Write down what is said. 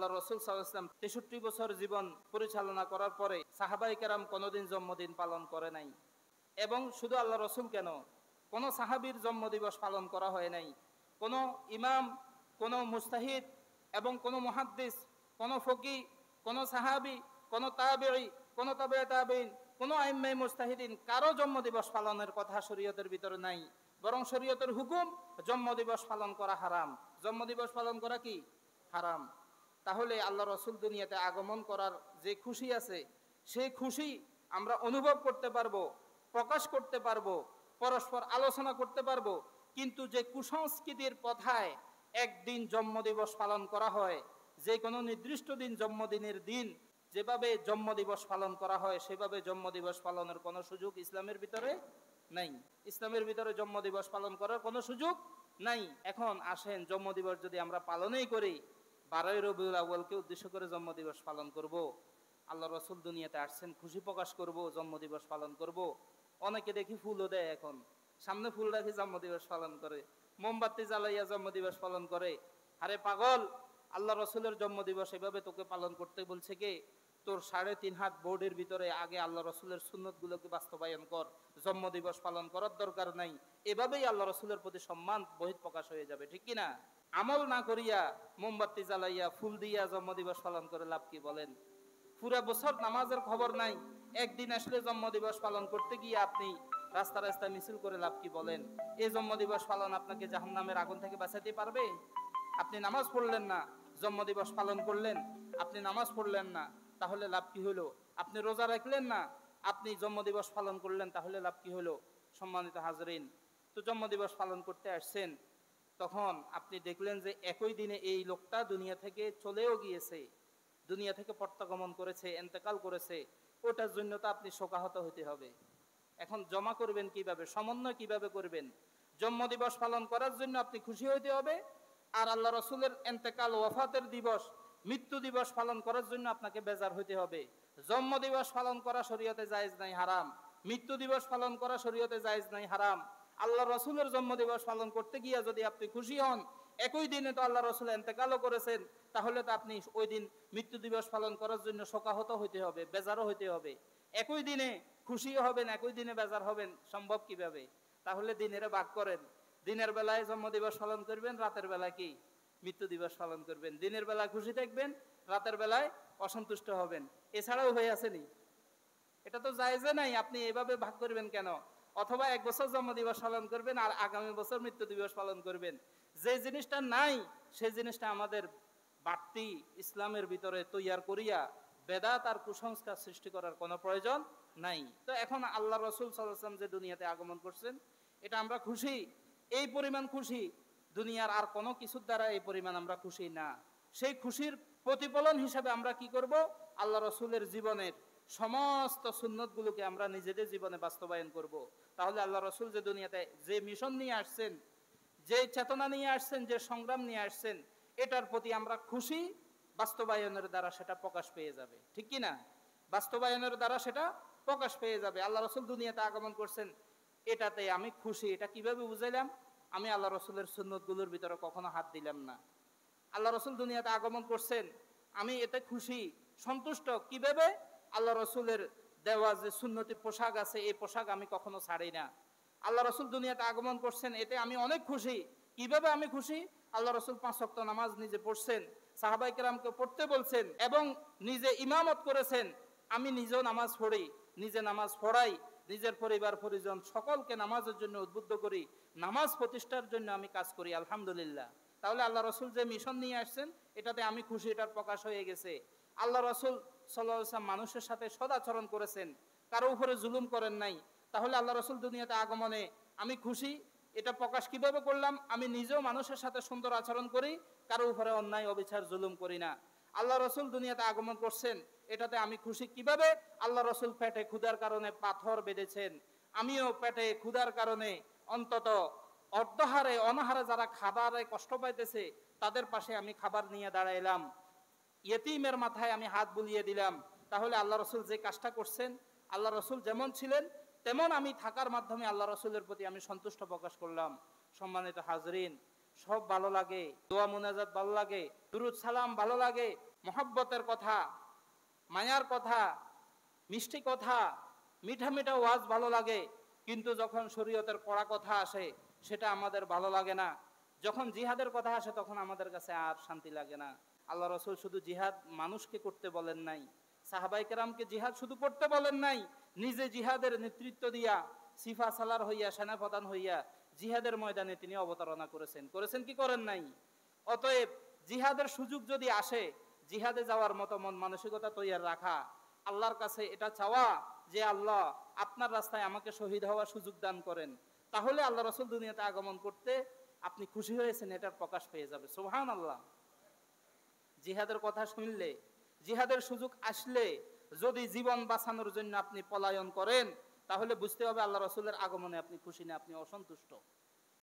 আল্লাহ রাসূল সাল্লাল্লাহু আলাইহি ওয়াসাল্লাম 63 বছর জীবন পরিচালনা করার পরে সাহাবায়ে কেরাম কোনোদিন জন্মদিন পালন করে নাই। এবং শুধু আল্লাহ রাসূল কেন, কোন সাহাবীর জন্মদিবস পালন করা হয় নাই। কোন ইমাম, কোন মুজতাহিদ এবং কোন মুহাদ্দিস, কোন ফকি, কোন সাহাবী, কোন তাবেঈ, কোন তাবেঈ তাবেঈন, কোন আইম্মায়ে মুজতাহিদিন কারো জন্মদিবস পালনের কথা শরীয়তের ভিতরে নাই। বরং শরীয়তের হুকুম জন্মদিবস পালন করা হারাম। জন্মদিবস পালন করা কি হারাম। তাহলে আল্লাহ রাসূল দুনিয়াতে আগমন করার যে খুশি আছে, সেই খুশি আমরা অনুভব করতে পারবো, প্রকাশ করতে পারবো, পরস্পর আলোচনা করতে পারবো। কিন্তু যে কুসংস্কৃতির কথায় একদিন জন্মদিবস পালন করা হয়, যে কোনো নির্দিষ্ট দিন জন্মদিনের দিন যেভাবে জন্মদিবস পালন করা হয় সেভাবে জন্মদিবস পালনের কোনো সুযোগ ইসলামের ভিতরে নাই। ইসলামের ভিতরে জন্মদিবস পালন করার কোনো সুযোগ নাই। এখন আসেন, জন্মদিবস যদি আমরা পালনই করি, 12ই রবিউল আউয়ালকে উদ্দেশ্য করে জন্মদিবস পালন করব। আল্লাহ রাসূল দুনিয়াতে আসছেন, খুশি প্রকাশ করব, জন্মদিবস পালন করব। অনেকে দেখি ফুলও দেয়, এখন সামনে ফুল রাখি জন্মদিবস পালন করে, মোমবাতি জ্বালাইয়া জন্মদিবস পালন করে। আরে পাগল, আল্লাহ রাসূলের জন্মদিবস এভাবে তোকে পালন করতে বলছে কে? তোর 3.5 হাত বোর্ডের ভিতরে আগে আল্লাহ রাসূলের সুন্নতগুলোকে বাস্তবায়ন কর। জন্মদিবস পালন করার দরকার নাই। এভাবেই আল্লাহ রাসূলের প্রতি সম্মান বহিঃ প্রকাশ হয়ে যাবে, ঠিক কি না? আমল না করিয়া মোমবাতি জ্বালাইয়া ফুল দিয়া জন্মদিবস পালন করে লাভ কি বলেন? পুরা বছর নামাজের খবর নাই, একদিন আসলে জন্মদিবস পালন করতে গিয়ে আপনি রাস্তা রাস্তায় মিছিল করে লাভ কি বলেন? এই জন্মদিবস পালন আপনাকে জাহান্নামের আগুন থেকে বাঁচাতে পারবে? আপনি নামাজ পড়লেন না, জন্মদিবস পালন করলেন, আপনি নামাজ পড়লেন না, তাহলে লাভ কি হলো? আপনি রোজা রাখলেন না, আপনি জন্মদিবস পালন করলেন, তাহলে লাভ কি হলো? সম্মানিত হাজরিন, তো জন্মদিবস পালন করতে আসছেন, তখন আপনি দেখলেন যে একই দিনে এই লোকটা দুনিয়া থেকে চলেও গিয়েছে, দুনিয়া থেকে প্রত্যাগমন করেছে, ইন্তেকাল করেছে। ওটার জন্য তো আপনি শোকাহত হতে হবে। এখন জমা করবেন কিভাবে, সমন্বয় কিভাবে করবেন? জন্মদিবস পালন করার জন্য আপনি খুশি হইতে হবে, আর আল্লাহ রাসূলের ইন্তেকাল, ওয়াফাতের দিবস, মৃত্যু দিবস পালন করার জন্য আপনাকে বেজার হইতে হবে। জন্মদিবস পালন করা শরীয়তে জায়েজ নাই, হারাম। মৃত্যু দিবস পালন করা শরীয়তে জায়েজ নাই, হারাম। আল্লাহ রাসূলের জন্মদিবস পালন করতে গিয়ে যদি আপনি খুশি হন, একই দিনে তো আল্লাহ রাসূল ইন্তেকালও করেছেন, তাহলে তো আপনি ওই দিন মৃত্যু দিবস পালন করার জন্য শোকাহত হইতে হবে, বেজারও হইতে হবে। একই দিনে খুশিও হবেন, একই দিনে বেজার হবেন, সম্ভব কিভাবে? তাহলে দিনের ভাগ করেন। দিনের বেলায় জন্মদিবস পালন করবেন, রাতের বেলায় কি মৃত্যু দিবস পালন করবেন। দিনের বেলায় খুশি থাকবেন, রাতের বেলায় অসন্তুষ্ট হবেন। এছাড়াও হয়ে আসেনি, এটা তো জায়েজে নাই। আপনি এভাবে ভাগ করবেন কেন? অথবা এক বছর জন্মদিবস পালন করবেন আর আগামী বছর মৃত্যু দিবস পালন করবেন। যে জিনিসটা নাই সেই জিনিসটা আমাদের বাড়তি ইসলামের ভিতরে তৈয়ার করিয়া বেদাত আর কুসংস্কার সৃষ্টি করার কোনো প্রয়োজন নাই। তো এখন আল্লাহ রাসূল সাল্লাল্লাহু আলাইহি ওয়াসাল্লাম যে দুনিয়াতে আগমন করছেন, এটা আমরা খুশি। এই পরিমাণ খুশি দুনিয়ার আর কোনো কিছুর দ্বারা এই পরিমাণ আমরা খুশি না। সেই খুশির প্রতিফলন হিসাবে আমরা কি করব? আল্লাহ রাসূলের জীবনের সমস্ত সুন্নতগুলোকে আমরা নিজেদের জীবনে বাস্তবায়ন করব। তাহলে আল্লাহ রাসূল যে দুনিয়াতে যে মিশন নিয়ে আসছেন, যে চেতনা নিয়ে আসছেন, যে সংগ্রাম নিয়ে আসছেন, এটার প্রতি আমরা খুশি। বাস্তবায়নের দ্বারা সেটা প্রকাশ পেয়ে যাবে, ঠিক কি না? বাস্তবায়নের দ্বারা সেটা প্রকাশ পেয়ে যাবে। আল্লাহ রাসূল দুনিয়াতে আগমন করছেন, এটাতে আমি খুশি। এটা কিভাবে বুঝাইলাম? আমি আল্লাহ রাসূলের সুন্নতগুলোর ভিতরে কখনো হাত দিলাম না। আল্লাহ রাসূল দুনিয়াতে আগমন করছেন, আমি এতে খুশি, সন্তুষ্ট। কিভাবে? আল্লাহ রাসূলের দেওয়া যে সুন্নতি পোশাক আছে, এই পোশাক আমি কখনো ছাড়ি না। আল্লাহ রাসূল দুনিয়াতে আগমন করছেন, এতে আমি অনেক খুশি। কিভাবে আমি খুশি? আল্লাহ রাসূল 5 ওয়াক্ত নামাজ নিজে পড়ছেন, সাহাবায়ে কেরামকে পড়তে বলছেন এবং নিজে ইমামত করেছেন। আমি নিজেও নামাজ পড়ি, নিজে নামাজ পড়াই, নিজের পরিবার পরিজন সকলকে নামাজের জন্য উদ্বুদ্ধ করি, নামাজ প্রতিষ্ঠার জন্য আমি কাজ করি, আলহামদুলিল্লাহ। তাহলে আল্লাহ রাসূল যে মিশন নিয়ে আসছেন, এটাতে আমি খুশি, এটার প্রকাশ হয়ে গেছে। আল্লাহ রাসূল সাল্লাল্লাহু আলাইহি ওয়াসাল্লাম মানুষের সাথে সদাচরণ করেছেন, কারো উপরে জুলুম করেন নাই। তাহলে আল্লাহ রাসূল দুনিয়াতে আগমনে আমি খুশি। এটা প্রকাশ কিভাবে করলাম? আমি নিজেও মানুষের সাথে সুন্দর আচরণ করি, কারো উপরে অন্যায় অবিচার জুলুম করি না। আল্লাহ রাসূল দুনিয়াতে আগমন করছেন, এটাতে আমি খুশি। কিভাবে? আল্লাহ রাসূল পেটে ক্ষুধার কারণে পাথর বেঁধেছেন, আমিও পেটে ক্ষুধার কারণে অন্তত অর্ধহারে অনাহারে যারা খাবারে কষ্ট পাইতেছে তাদের পাশে আমি খাবার নিয়ে দাঁড়াইলাম, ইয়েতিমের মাথায় আমি হাত বুলিয়ে দিলাম। তাহলে আল্লাহ রাসূল যে কাজটা করছেন, আল্লাহ রাসূল যেমন ছিলেন তেমন আমি থাকার মাধ্যমে আল্লাহ রাসূলের প্রতি আমি সন্তুষ্ট প্রকাশ করলাম। সম্মানিত হাজরিন, সব ভালো লাগে, দোয়া মুনাজাত ভালো লাগে, দুরুদ সালাম ভালো লাগে, মহব্বতের কথা, মায়ার কথা, মিষ্টি কথা, মিঠা মিঠা ওয়াজ ভালো লাগে। কিন্তু যখন শরীয়তের কড়া কথা আসে সেটা আমাদের ভালো লাগে না। যখন জিহাদের কথা আসে তখন আমাদের কাছে আর শান্তি লাগে না। আল্লাহ রাসূল শুধু জিহাদ মানুষকে করতে বলেন নাই, সাহাবায়ে কেরামকে জিহাদ শুধু করতে বলেন নাই, নিজে জিহাদের নেতৃত্ব দিয়া সিফা সালার হইয়া, সেনাপ্রধান হইয়া জিহাদের ময়দানে তিনি অবতারণা করেছেন। করেছেন কি করেন নাই? অতএব জিহাদের সুযোগ যদি আসে, জিহাদে যাওয়ার মতো মন মানসিকতা তৈরি রাখা, আল্লাহর কাছে এটা চাওয়া যে আল্লাহ আপনার রাস্তায় আমাকে শহীদ হওয়ার সুযোগ দান করেন, তাহলে আল্লাহ রাসূল দুনিয়াতে আগমন করতে আপনি খুশি হয়েছেন এটার প্রকাশ পেয়ে যাবে। সুবহানাল্লাহ। জিহাদের কথা শুনলে, জিহাদের সুযোগ আসলে যদি জীবন বাঁচানোর জন্য আপনি পলায়ন করেন, তাহলে বুঝতে হবে আল্লাহ রাসূলের আগমনে আপনি খুশি না, আপনি অসন্তুষ্ট।